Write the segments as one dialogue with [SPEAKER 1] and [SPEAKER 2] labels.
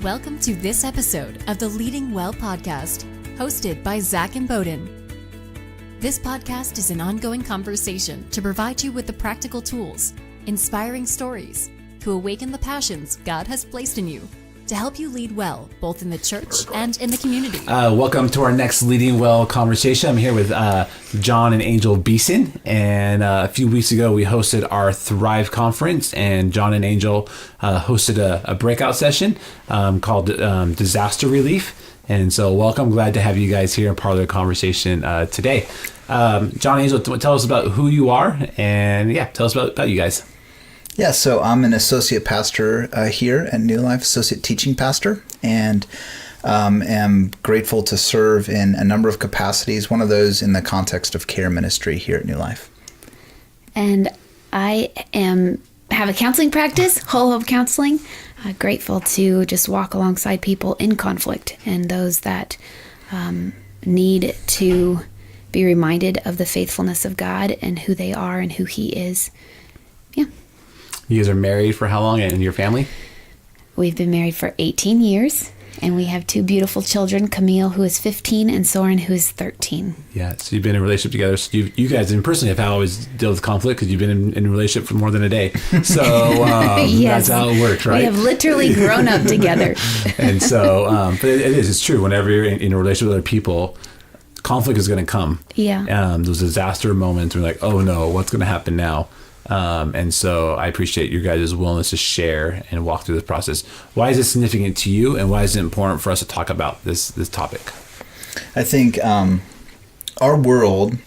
[SPEAKER 1] Welcome to this episode of the Leading Well podcast, hosted by Zach and Bowden. This podcast is an ongoing conversation to provide you with the practical tools, inspiring stories, to awaken the passions God has placed in you, to help you lead well, both in the church and in the community.
[SPEAKER 2] Welcome to our next Leading Well conversation. I'm here with John and Angel Beeson, and a few weeks ago we hosted our Thrive conference, and John and Angel hosted a breakout session called Disaster Relief. And so welcome, glad to have you guys here and part of the conversation today. John and Angel, tell us about who you are, and tell us about you guys.
[SPEAKER 3] Yeah, so I'm an associate pastor here at New Life, associate teaching pastor, and am grateful to serve in a number of capacities, one of those in the context of care ministry here at New Life.
[SPEAKER 4] And I have a counseling practice, Whole Hope Counseling, grateful to just walk alongside people in conflict and those that need to be reminded of the faithfulness of God and who they are and who He is. Yeah.
[SPEAKER 2] You guys are married for how long, and your family?
[SPEAKER 4] We've been married for 18 years, and we have two beautiful children, Camille, who is 15, and Soren, who is 13.
[SPEAKER 2] Yeah, so you've been in a relationship together. So you guys personally have always dealt with conflict because you've been in a relationship for more than a day. So
[SPEAKER 4] yes,
[SPEAKER 2] that's how it works, right?
[SPEAKER 4] We have literally grown up together.
[SPEAKER 2] And so, but it's true. Whenever you're in a relationship with other people, conflict is going to come.
[SPEAKER 4] Yeah.
[SPEAKER 2] Those disaster moments where you're like, oh no, what's going to happen now? And so I appreciate your guys' willingness to share and walk through this process. Why is it significant to you, and why is it important for us to talk about this topic?
[SPEAKER 3] I think our world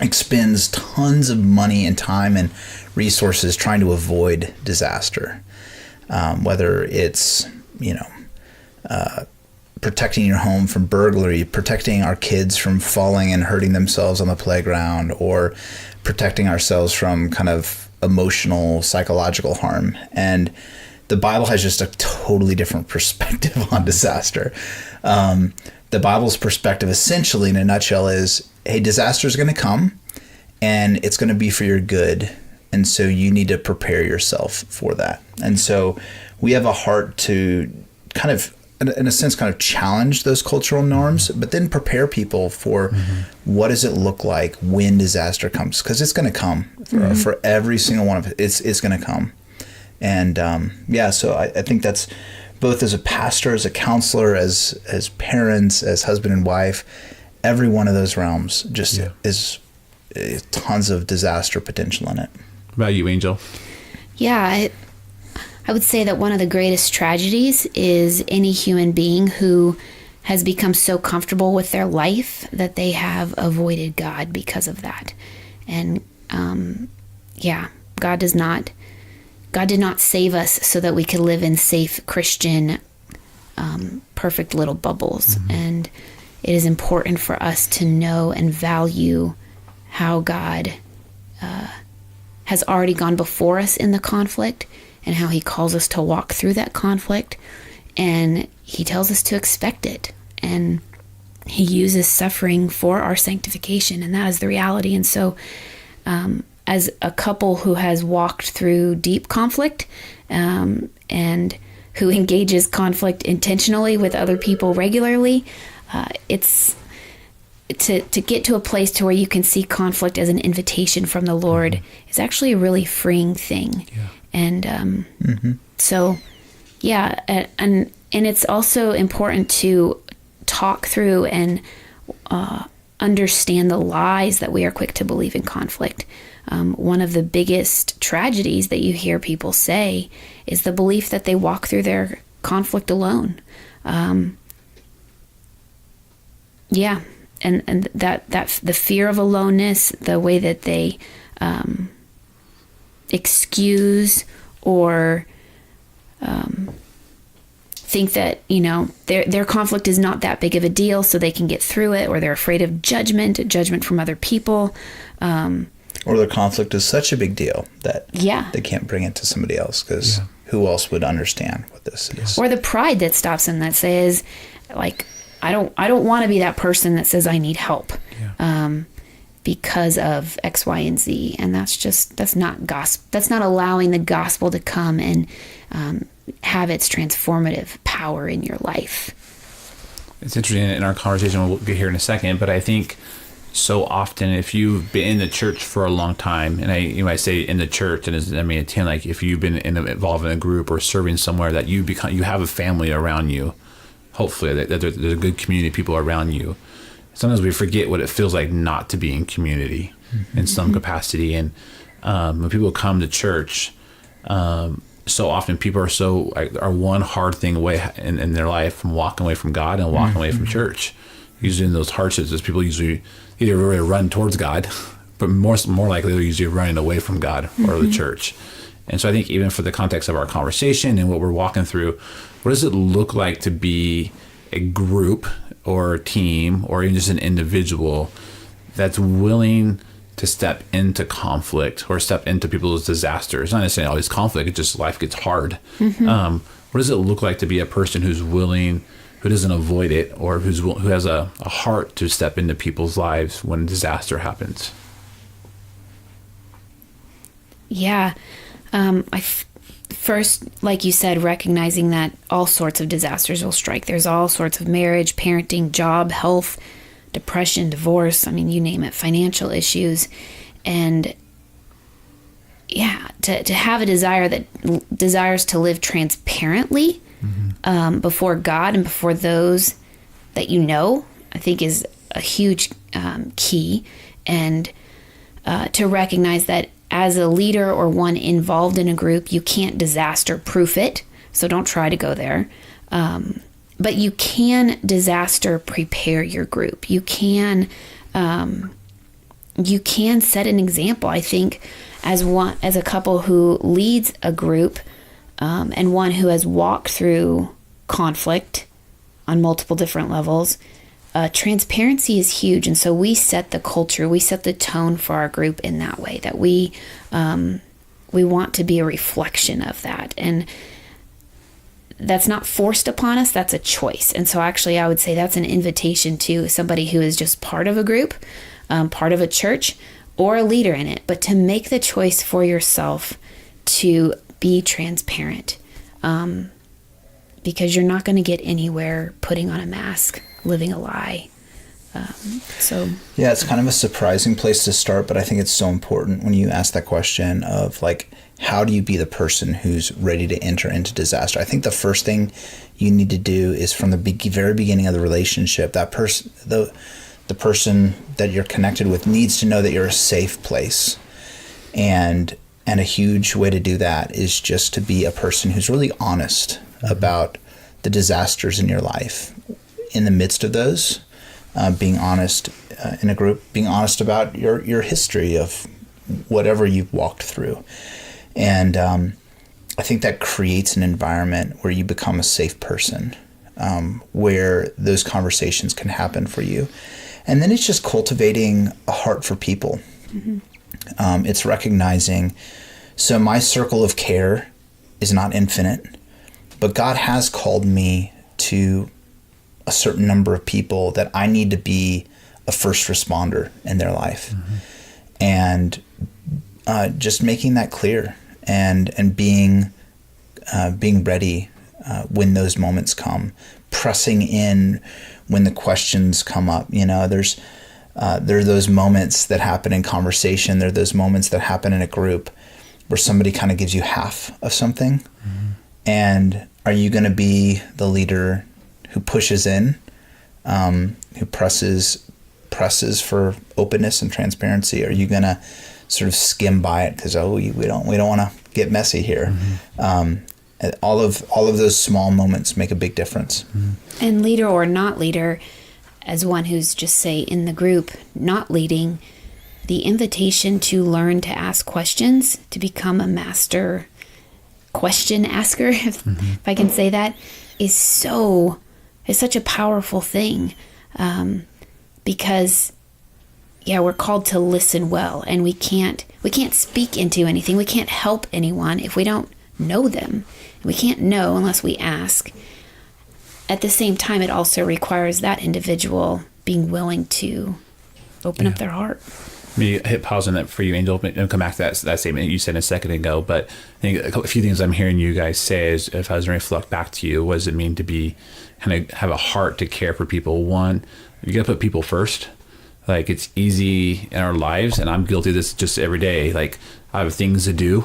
[SPEAKER 3] expends tons of money and time and resources trying to avoid disaster, whether it's, protecting your home from burglary, protecting our kids from falling and hurting themselves on the playground, or protecting ourselves from kind of emotional, psychological harm. And the Bible has just a totally different perspective on disaster. The Bible's perspective, essentially, in a nutshell, is, hey, disaster is going to come, and it's going to be for your good. And so you need to prepare yourself for that. And so we have a heart to kind of, in a sense, kind of challenge those cultural norms, but then prepare people for what does it look like when disaster comes? Because it's going to come for every single one of it. It's going to come. And so I think that's both as a pastor, as a counselor, as parents, as husband and wife, every one of those realms just is tons of disaster potential in it.
[SPEAKER 2] What about you, Angel?
[SPEAKER 4] Yeah, I would say that one of the greatest tragedies is any human being who has become so comfortable with their life that they have avoided God because of that. And God did not save us so that we could live in safe Christian, perfect little bubbles. And it is important for us to know and value how God has already gone before us in the conflict, and how He calls us to walk through that conflict, and He tells us to expect it, and He uses suffering for our sanctification, and that is the reality. And so as a couple who has walked through deep conflict and who engages conflict intentionally with other people regularly, it's to get to a place to where you can see conflict as an invitation from the Lord is actually a really freeing thing. Yeah. And and it's also important to talk through and understand the lies that we are quick to believe in conflict. One of the biggest tragedies that you hear people say is the belief that they walk through their conflict alone. And that the fear of aloneness, the way that they excuse or think that their conflict is not that big of a deal, so they can get through it, or they're afraid of judgment from other people,
[SPEAKER 3] or their conflict is such a big deal that they can't bring it to somebody else because who else would understand what this is?
[SPEAKER 4] Or the pride that stops them, that says, like, I don't want to be that person that says I need help. Because of X, Y, and Z. And that's not allowing the gospel to come and have its transformative power in your life.
[SPEAKER 2] It's interesting in our conversation, we'll get here in a second, but I think so often if you've been in the church for a long time, and you might say in the church, and like if you've been involved in a group or serving somewhere, that you have a family around you, hopefully that there's a good community of people around you. Sometimes we forget what it feels like not to be in community in some capacity. And when people come to church, so often people are one hard thing away in their life from walking away from God and walking away from church. Usually in those hardships, as people usually either really run towards God, but more likely they're usually running away from God or the church. And so I think even for the context of our conversation and what we're walking through, what does it look like to be a group or a team or even just an individual that's willing to step into conflict or step into people's disasters? Not necessarily always conflict, it's just life gets hard. What does it look like to be a person who's willing, who doesn't avoid it, or who has a heart to step into people's lives when disaster happens?
[SPEAKER 4] Yeah. First, like you said, recognizing that all sorts of disasters will strike. There's all sorts of marriage, parenting, job, health, depression, divorce, you name it, financial issues. And yeah, to have a desire that desires to live transparently before God and before those that you know, I think is a huge key. And to recognize that as a leader or one involved in a group, you can't disaster proof it. So don't try to go there. But you can disaster prepare your group. You can set an example. I think as a couple who leads a group, and one who has walked through conflict on multiple different levels, transparency is huge. And so we set the culture, we set the tone for our group in that way, that we want to be a reflection of that. And that's not forced upon us, that's a choice. And so actually I would say that's an invitation to somebody who is just part of a group, part of a church, or a leader in it, but to make the choice for yourself to be transparent, because you're not going to get anywhere putting on a mask, living a lie. Yeah,
[SPEAKER 3] it's kind of a surprising place to start, but I think it's so important when you ask that question of like, how do you be the person who's ready to enter into disaster? I think the first thing you need to do is from the very beginning of the relationship, that person, the person that you're connected with needs to know that you're a safe place. And a huge way to do that is just to be a person who's really honest about the disasters in your life. In the midst of those, being honest in a group, being honest about your history of whatever you've walked through. And I think that creates an environment where you become a safe person, where those conversations can happen for you. And then it's just cultivating a heart for people. It's recognizing, so my circle of care is not infinite, but God has called me to a certain number of people that I need to be a first responder in their life. And just making that clear and being ready when those moments come, pressing in when the questions come up. There are those moments that happen in conversation. There are those moments that happen in a group where somebody kind of gives you half of something. And are you going to be the leader who pushes in, who presses for openness and transparency? Are you going to sort of skim by it because we don't want to get messy here? All of those small moments make a big difference.
[SPEAKER 4] And leader or not leader, as one who's just say in the group not leading, the invitation to learn to ask questions, to become a master question asker, if I can say that, is such a powerful thing, because we're called to listen well, and we can't speak into anything. We can't help anyone if we don't know them. We can't know unless we ask. At the same time, it also requires that individual being willing to open up their heart.
[SPEAKER 2] me hit pause on that for you, Angel, and come back to that statement you said a second ago. But I think a few things I'm hearing you guys say is, if I was to reflect back to you, what does it mean to be kind of have a heart to care for people? One, you got to put people first. Like, it's easy in our lives, and I'm guilty of this just every day. Like, I have things to do,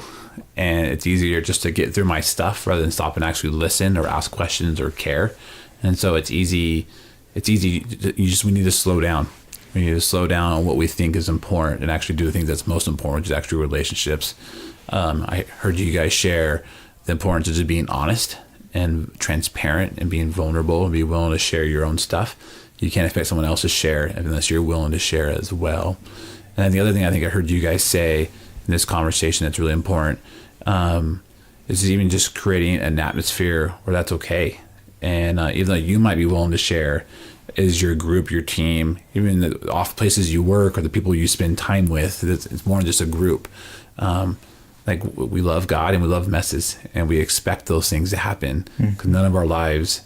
[SPEAKER 2] and it's easier just to get through my stuff rather than stop and actually listen or ask questions or care. And so it's easy. We need to slow down. We need to slow down on what we think is important and actually do the things that's most important, which is actually relationships. I heard you guys share the importance of just being honest and transparent and being vulnerable and be willing to share your own stuff. You can't expect someone else to share unless you're willing to share as well. And then the other thing I think I heard you guys say in this conversation that's really important is even just creating an atmosphere where that's okay. And even though you might be willing to share, is your group, your team, even the off places you work or the people you spend time with, it's more than just a group. Like, we love God and we love messes, and we expect those things to happen because none of our lives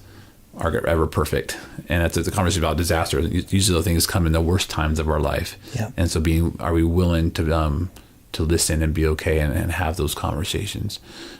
[SPEAKER 2] are ever perfect. And it's a conversation about disaster. Usually those things come in the worst times of our life. Yeah. And so are we willing to listen and be okay and have those conversations?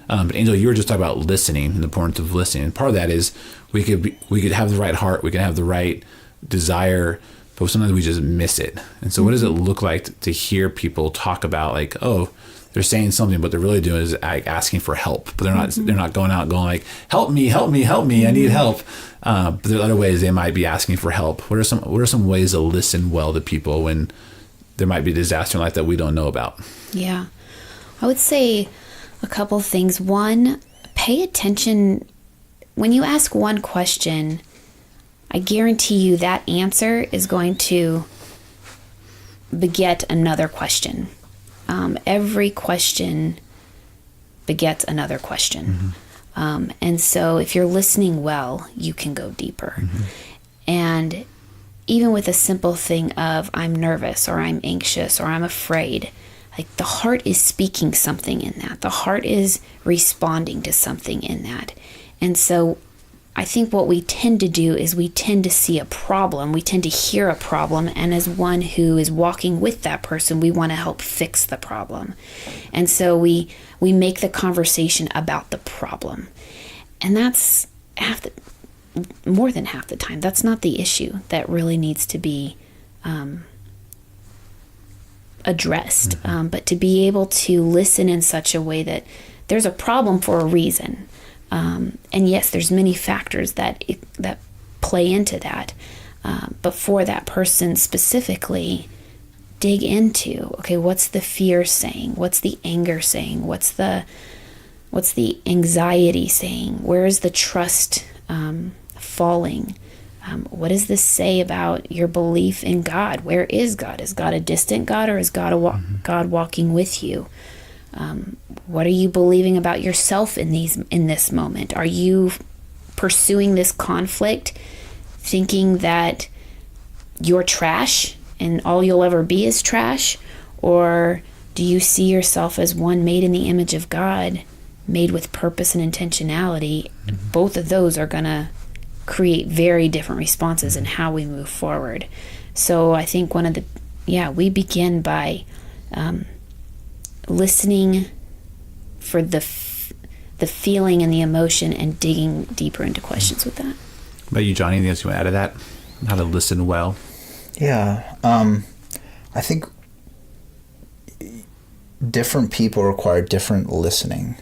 [SPEAKER 2] But Angel, you were just talking about listening and the importance of listening. And part of that is we could have the right heart, we can have the right desire, but sometimes we just miss it. And so what does it look like to hear people talk about, like, oh, they're saying something, but they're really doing is asking for help, but they're not going out going like, help me, I need help. But there are other ways they might be asking for help. What are some ways to listen well to people when there might be disaster in life that we don't know about?
[SPEAKER 4] Yeah, I would say a couple things. One, pay attention. When you ask one question, I guarantee you that answer is going to beget another question. Every question begets another question. And so if you're listening well, you can go deeper. And even with a simple thing of I'm nervous or I'm anxious or I'm afraid, like, the heart is speaking something in that. The heart is responding to something in that. And so I think what we tend to do is we tend to see a problem. We tend to hear a problem. And as one who is walking with that person, we want to help fix the problem. And so we make the conversation about the problem. And that's more than half the time. That's not the issue that really needs to be addressed. But to be able to listen in such a way that there's a problem for a reason. And yes, there's many factors that play into that. But for that person specifically, dig into, okay, what's the fear saying? What's the anger saying? What's the anxiety saying? Where is the trust falling? What does this say about your belief in God? Where is God? Is God a distant God, or is God God walking with you? What are you believing about yourself in this moment? Are you pursuing this conflict thinking that you're trash and all you'll ever be is trash? Or do you see yourself as one made in the image of God, made with purpose and intentionality? Both of those are going to create very different responses in how we move forward. So I think we begin by listening for the feeling and the emotion and digging deeper into questions with that.
[SPEAKER 2] But you, Johnny, anything else you want to add to that? How to listen well?
[SPEAKER 3] Yeah. I think different people require different listening.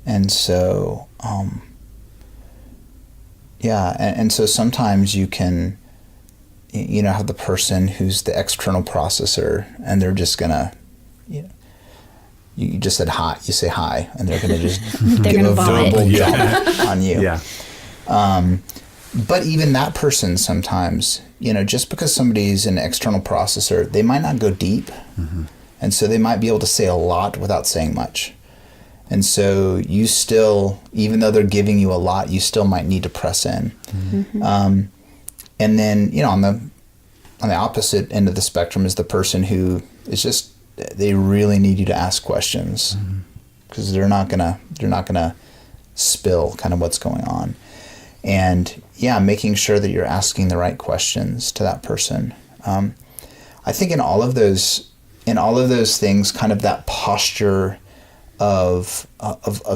[SPEAKER 3] And so, and so sometimes you can, have the person who's the external processor, and they're just gonna, you just said hi, you say hi, and they're gonna just give a verbal dump on you. Yeah. But even that person sometimes, just because somebody's an external processor, they might not go deep. And so they might be able to say a lot without saying much. And so you still, even though they're giving you a lot, you still might need to press in. And then, on the opposite end of the spectrum is the person who is just, they really need you to ask questions because they're not gonna spill kind of what's going on. And making sure that you're asking the right questions to that person. I think in all of those things, kind of that posture of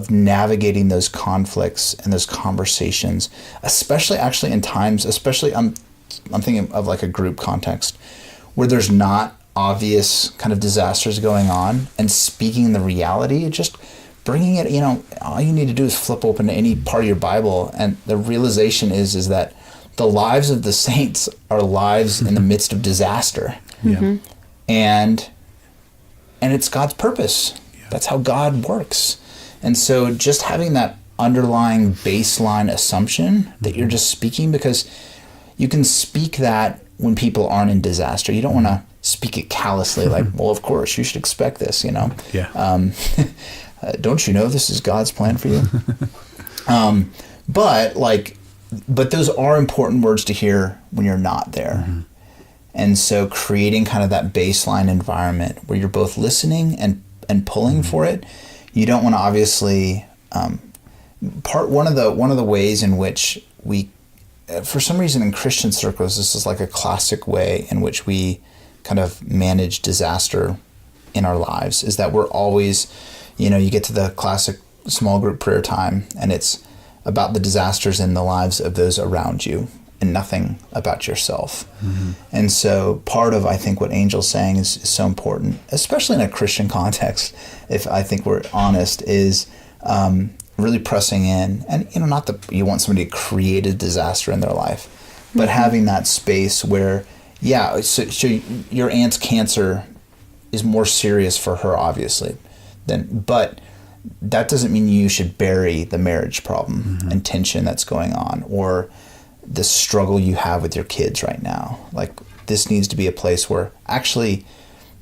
[SPEAKER 3] navigating those conflicts and those conversations, especially actually in times, especially I'm thinking of like a group context where there's not obvious kind of disasters going on, and speaking the reality, just bringing it, all you need to do is flip open to any part of your Bible, and the realization is that the lives of the saints are lives in the midst of disaster.
[SPEAKER 2] Yeah.
[SPEAKER 3] And it's God's purpose. Yeah. That's how God works. And so just having that underlying baseline assumption that you're just speaking, because you can speak that when people aren't in disaster. You don't want to speak it callously, like, well, of course, you should expect this,
[SPEAKER 2] Yeah.
[SPEAKER 3] Don't you know this is God's plan for you? But those are important words to hear when you're not there. Mm-hmm. And so creating kind of that baseline environment where you're both listening and pulling for it. You don't want to obviously one of the ways in which we, for some reason in Christian circles, this is like a classic way in which we kind of manage disaster in our lives, is that we're always, you get to the classic small group prayer time and it's about the disasters in the lives of those around you and nothing about yourself. Mm-hmm. And so part of, I think, what Angel's saying is so important, especially in a Christian context, if I think we're honest, is really pressing in. And, not that you want somebody to create a disaster in their life, but having that space where, so your aunt's cancer is more serious for her, obviously, but that doesn't mean you should bury the marriage problem and tension that's going on, or the struggle you have with your kids right now. Like, this needs to be a place where actually,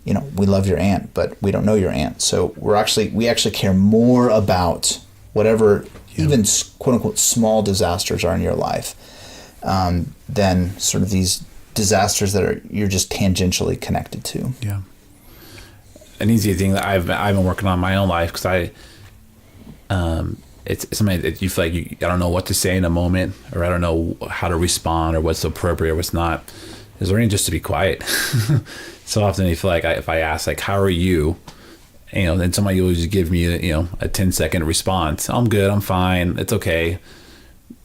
[SPEAKER 3] we love your aunt, but we don't know your aunt. So we actually care more about whatever even quote unquote small disasters are in your life, than sort of these disasters that you're just tangentially connected to.
[SPEAKER 2] Yeah. An easy thing that I've been working on in my own life, because it's something that you feel like I don't know what to say in a moment, or I don't know how to respond, or what's appropriate or what's not, is learning just to be quiet. So often you feel like if I ask, like, how are you? Then somebody will just give me a 10-second response. I'm good, I'm fine, it's okay.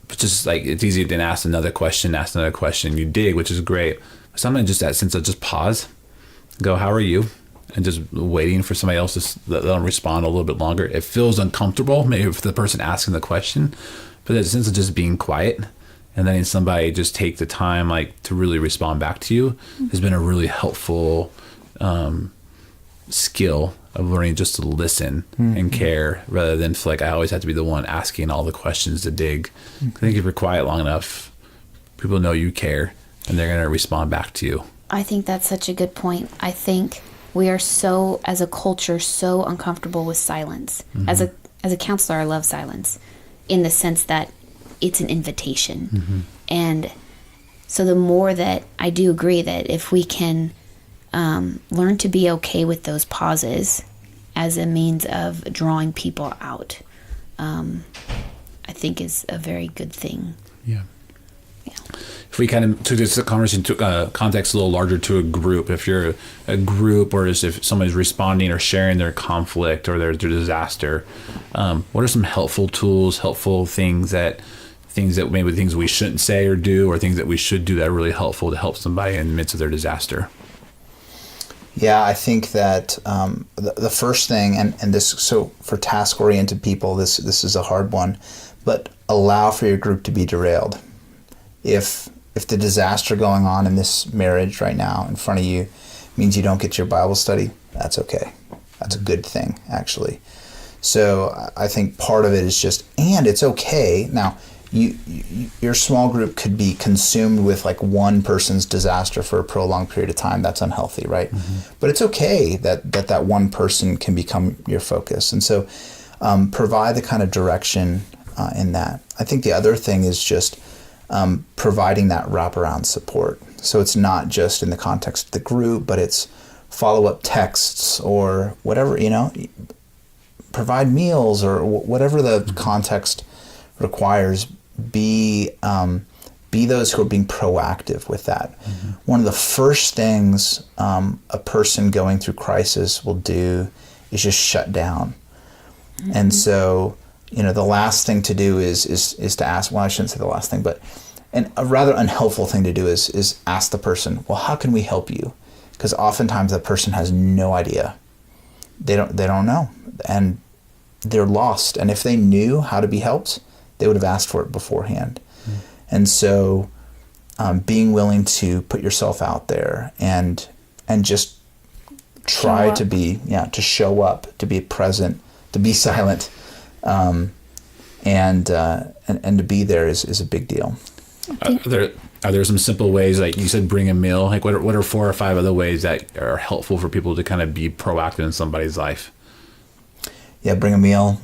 [SPEAKER 2] But just like, it's easier than ask another question. You dig, which is great. But sometimes just that sense of just pause, go, how are you? And just waiting for somebody else to let them respond a little bit longer. It feels uncomfortable, maybe for the person asking the question, but the sense of just being quiet and letting somebody just take the time, like, to really respond back to you has been a really helpful skill of learning just to listen and care, rather than feel like I always have to be the one asking all the questions to dig. I think if you're quiet long enough, people know you care and they're going to respond back to you.
[SPEAKER 4] I think that's such a good point. I think we are so, as a culture, so uncomfortable with silence. As a counselor, I love silence in the sense that it's an invitation. And so the more that I do agree that if we can learn to be okay with those pauses as a means of drawing people out, I think is a very good thing.
[SPEAKER 2] Yeah. If we kind of took this conversation to context a little larger to a group, if you're a group, or just if somebody's responding or sharing their conflict or their disaster, what are some helpful tools, helpful things that maybe things we shouldn't say or do, or things that we should do that are really helpful to help somebody in the midst of their disaster?
[SPEAKER 3] Yeah, I think that the first thing, and this, so for task-oriented people, this is a hard one, but allow for your group to be derailed. If the disaster going on in this marriage right now in front of you means you don't get your Bible study, that's okay. That's a good thing, actually. So I think part of it is just, and it's okay. Now, your small group could be consumed with like one person's disaster for a prolonged period of time. That's unhealthy, right? But it's okay that one person can become your focus. And so provide the kind of direction in that. I think the other thing is just providing that wraparound support. So it's not just in the context of the group, but it's follow-up texts or whatever, provide meals or whatever the context requires. Be be those who are being proactive with that. One of the first things a person going through crisis will do is just shut down. And so, the last thing to do is to ask, well, I shouldn't say the last thing, but a rather unhelpful thing to do is ask the person, well, how can we help you? Because oftentimes that person has no idea. They don't know, and they're lost. And if they knew how to be helped, they would have asked for it beforehand. And so being willing to put yourself out there and just try to be, to show up, to be present, to be silent, and to be there is a big deal.
[SPEAKER 2] Are there some simple ways, like you said, bring a meal? Like what are 4 or 5 other ways that are helpful for people to kind of be proactive in somebody's life?
[SPEAKER 3] Yeah, bring a meal.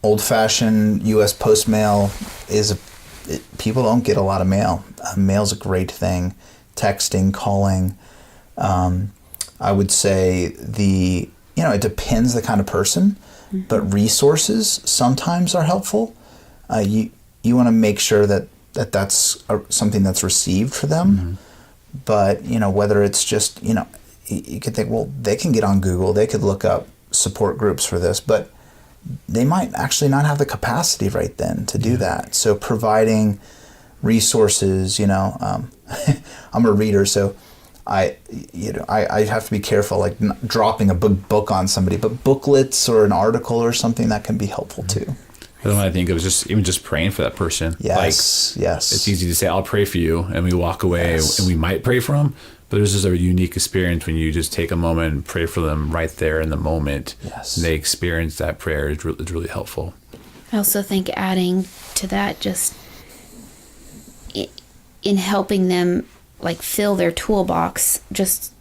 [SPEAKER 3] Old-fashioned U.S. post mail people don't get a lot of mail. Mail's a great thing. Texting, calling. I would say it depends the kind of person, but resources sometimes are helpful. You want to make sure that's something that's received for them. But, whether it's just, you could think, well, they can get on Google, they could look up support groups for this, but they might actually not have the capacity right then to do that. So providing resources, I'm a reader, so I have to be careful, like not dropping a book on somebody, but booklets or an article or something that can be helpful too.
[SPEAKER 2] The one I think of is just praying for that person.
[SPEAKER 3] Yes.
[SPEAKER 2] It's easy to say, I'll pray for you, and we walk away and we might pray for them, but there's just a unique experience when you just take a moment and pray for them right there in the moment.
[SPEAKER 3] Yes.
[SPEAKER 2] They experience that prayer is really helpful.
[SPEAKER 4] I also think adding to that, just in helping them like fill their toolbox, just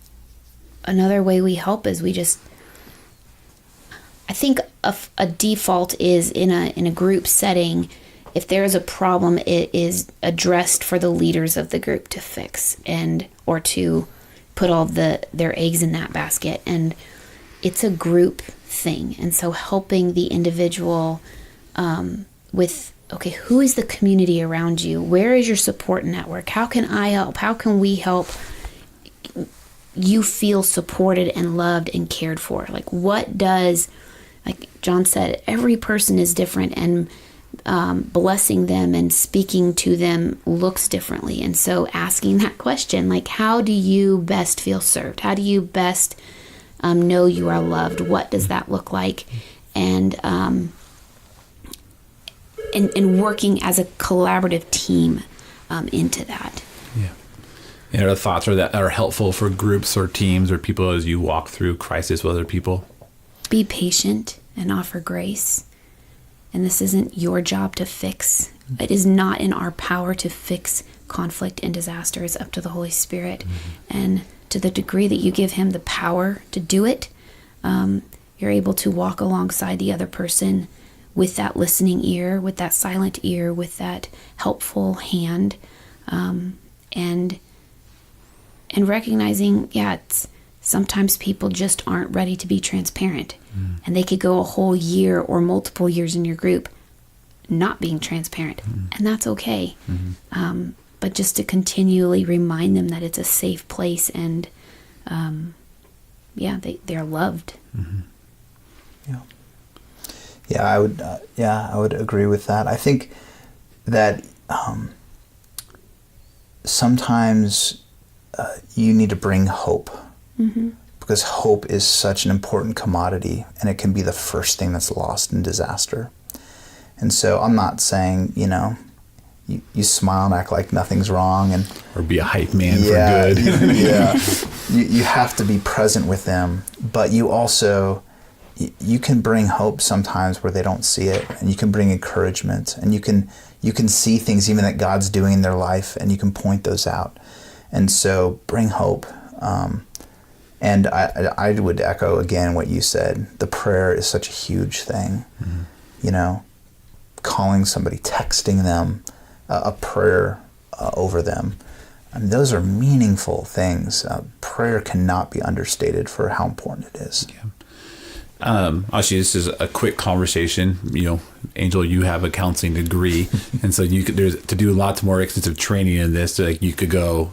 [SPEAKER 4] another way we help is I think a default is in a group setting, if there is a problem, it is addressed for the leaders of the group to fix or to put all their eggs in that basket. And it's a group thing. And so helping the individual with, okay, who is the community around you? Where is your support network? How can I help? How can we help you feel supported and loved and cared for? Like like John said, every person is different, and blessing them and speaking to them looks differently. And so asking that question, like, how do you best feel served? How do you best know you are loved? What does that look like? And working as a collaborative team into that.
[SPEAKER 2] Yeah. Are the thoughts that are helpful for groups or teams or people as you walk through crisis with other people?
[SPEAKER 4] Be patient and offer grace. And this isn't your job to fix. It is not in our power to fix conflict and disaster. It's up to the Holy Spirit. And to the degree that you give him the power to do it, you're able to walk alongside the other person with that listening ear, with that silent ear, with that helpful hand, and recognizing, sometimes people just aren't ready to be transparent. And they could go a whole year or multiple years in your group not being transparent. And that's okay. But just to continually remind them that it's a safe place and, they're loved.
[SPEAKER 3] Yeah, I would agree with that. I think that sometimes you need to bring hope. Because hope is such an important commodity, and it can be the first thing that's lost in disaster. And so I'm not saying, you smile and act like nothing's wrong,
[SPEAKER 2] or be a hype man for good.
[SPEAKER 3] You have to be present with them, but you also, you can bring hope sometimes where they don't see it, and you can bring encouragement, and you can see things even that God's doing in their life, and you can point those out. And so bring hope. And I would echo again what you said. The prayer is such a huge thing. Calling somebody, texting them, a prayer over them. I mean, those are meaningful things. Prayer cannot be understated for how important it is.
[SPEAKER 2] Actually, this is a quick conversation. Angel, you have a counseling degree, and so there's to do lots more extensive training in this. So, like, you could go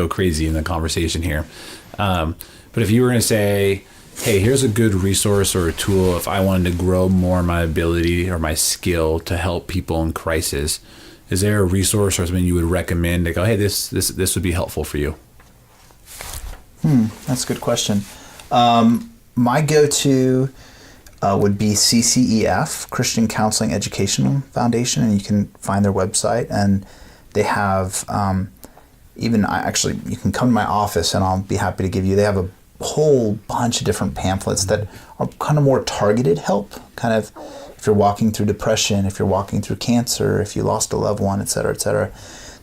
[SPEAKER 2] crazy in the conversation here. But if you were going to say, hey, here's a good resource or a tool if I wanted to grow more my ability or my skill to help people in crisis, is there a resource or something you would recommend to go, hey, this would be helpful for you?
[SPEAKER 3] That's a good question. My go-to would be CCEF, Christian Counseling Educational Foundation, and you can find their website. And they have you can come to my office and I'll be happy to give you. They have a whole bunch of different pamphlets that are kind of more targeted help, kind of if you're walking through depression, if you're walking through cancer, if you lost a loved one, et cetera, et cetera.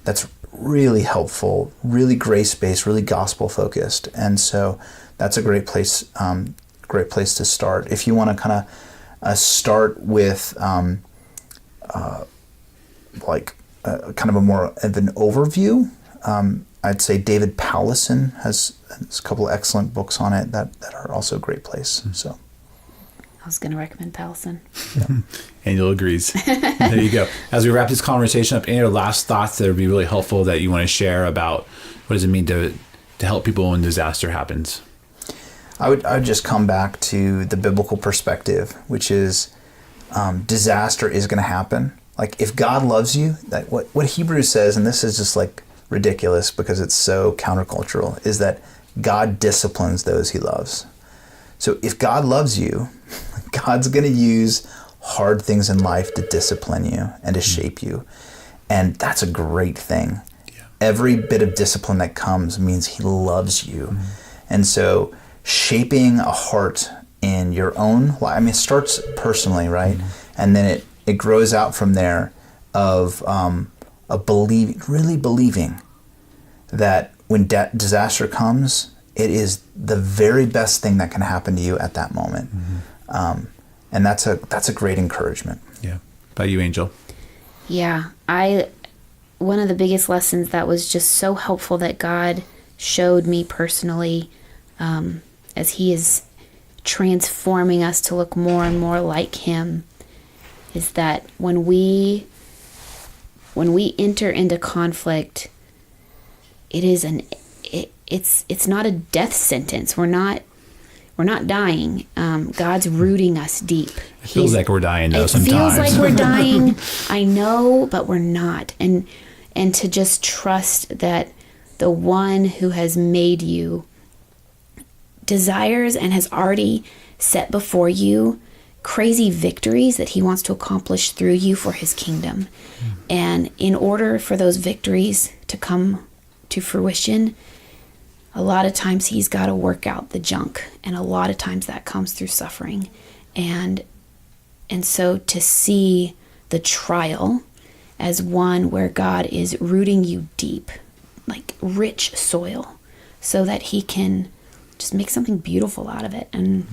[SPEAKER 3] That's really helpful, really grace-based, really gospel-focused. And so that's a great place to start. If you want to kind of start with kind of a more of an overview, I'd say David Powlison has a couple of excellent books on it that are also a great place. So
[SPEAKER 4] I was going to recommend Powlison.
[SPEAKER 3] Yeah.
[SPEAKER 2] Angel agrees. There you go. As we wrap this conversation up, any other last thoughts that would be really helpful that you want to share about what does it mean to help people when disaster happens?
[SPEAKER 3] I would just come back to the biblical perspective, which is disaster is going to happen. Like, if God loves you, that what Hebrews says, and this is just like ridiculous because it's so countercultural, is that God disciplines those he loves. So if God loves you, God's going to use hard things in life to discipline you and to shape you. And that's a great thing. Yeah. Every bit of discipline that comes means he loves you. Mm-hmm. And so shaping a heart in your own life, it starts personally, right? Mm-hmm. And then it grows out from there of really believing that when disaster comes, it is the very best thing that can happen to you at that moment. Mm-hmm. And that's a great encouragement.
[SPEAKER 2] Yeah. About you, Angel?
[SPEAKER 4] Yeah. One of the biggest lessons that was just so helpful that God showed me personally, as he is transforming us to look more and more like him, is that when we enter into conflict, it's not a death sentence. We're not dying. God's rooting us deep.
[SPEAKER 2] It feels like we're dying though sometimes.
[SPEAKER 4] It feels like we're dying. I know, but we're not. And to just trust that the one who has made you desires and has already set before you crazy victories that he wants to accomplish through you for his kingdom. Mm. And in order for those victories to come to fruition, a lot of times he's got to work out the junk, and a lot of times that comes through suffering. And so to see the trial as one where God is rooting you deep, like rich soil, so that he can just make something beautiful out of it. And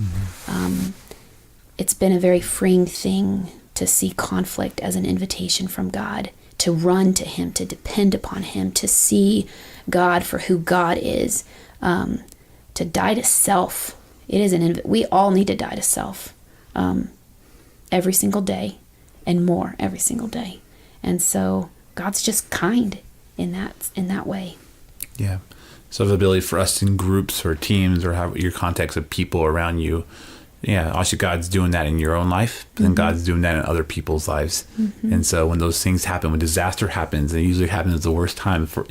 [SPEAKER 4] it's been a very freeing thing to see conflict as an invitation from God, to run to him, to depend upon him, to see God for who God is, to die to self. It is we all need to die to self every single day, and more every single day. And so God's just kind in that way.
[SPEAKER 2] Yeah. So the ability for us in groups or teams or have your context of people around you. Yeah, also God's doing that in your own life, but then God's doing that in other people's lives. Mm-hmm. And so when those things happen, when disaster happens, and it usually happens at the worst time for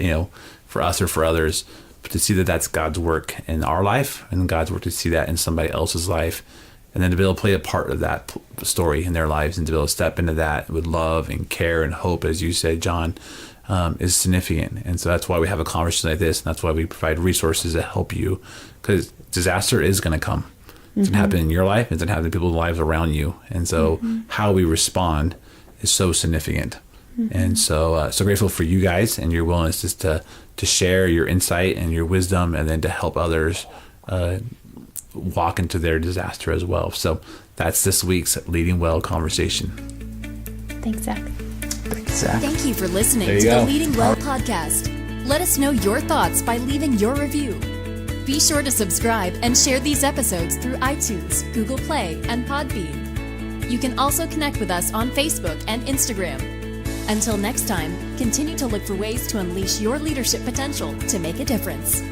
[SPEAKER 2] us or for others, but to see that that's God's work in our life, and God's work to see that in somebody else's life, and then to be able to play a part of that story in their lives, and to be able to step into that with love and care and hope, as you said, John, is significant. And so that's why we have a conversation like this, and that's why we provide resources to help you, because disaster is going to come. It's going to happen in your life. It's going to happen in people's lives around you. And so how we respond is so significant. And so grateful for you guys and your willingness just to share your insight and your wisdom, and then to help others walk into their disaster as well. So that's this week's Leading Well conversation.
[SPEAKER 4] Thanks, Zach.
[SPEAKER 3] Thanks, Zach.
[SPEAKER 1] Thank you for listening to the Leading Well podcast. Let us know your thoughts by leaving your review. Be sure to subscribe and share these episodes through iTunes, Google Play, and Podbean. You can also connect with us on Facebook and Instagram. Until next time, continue to look for ways to unleash your leadership potential to make a difference.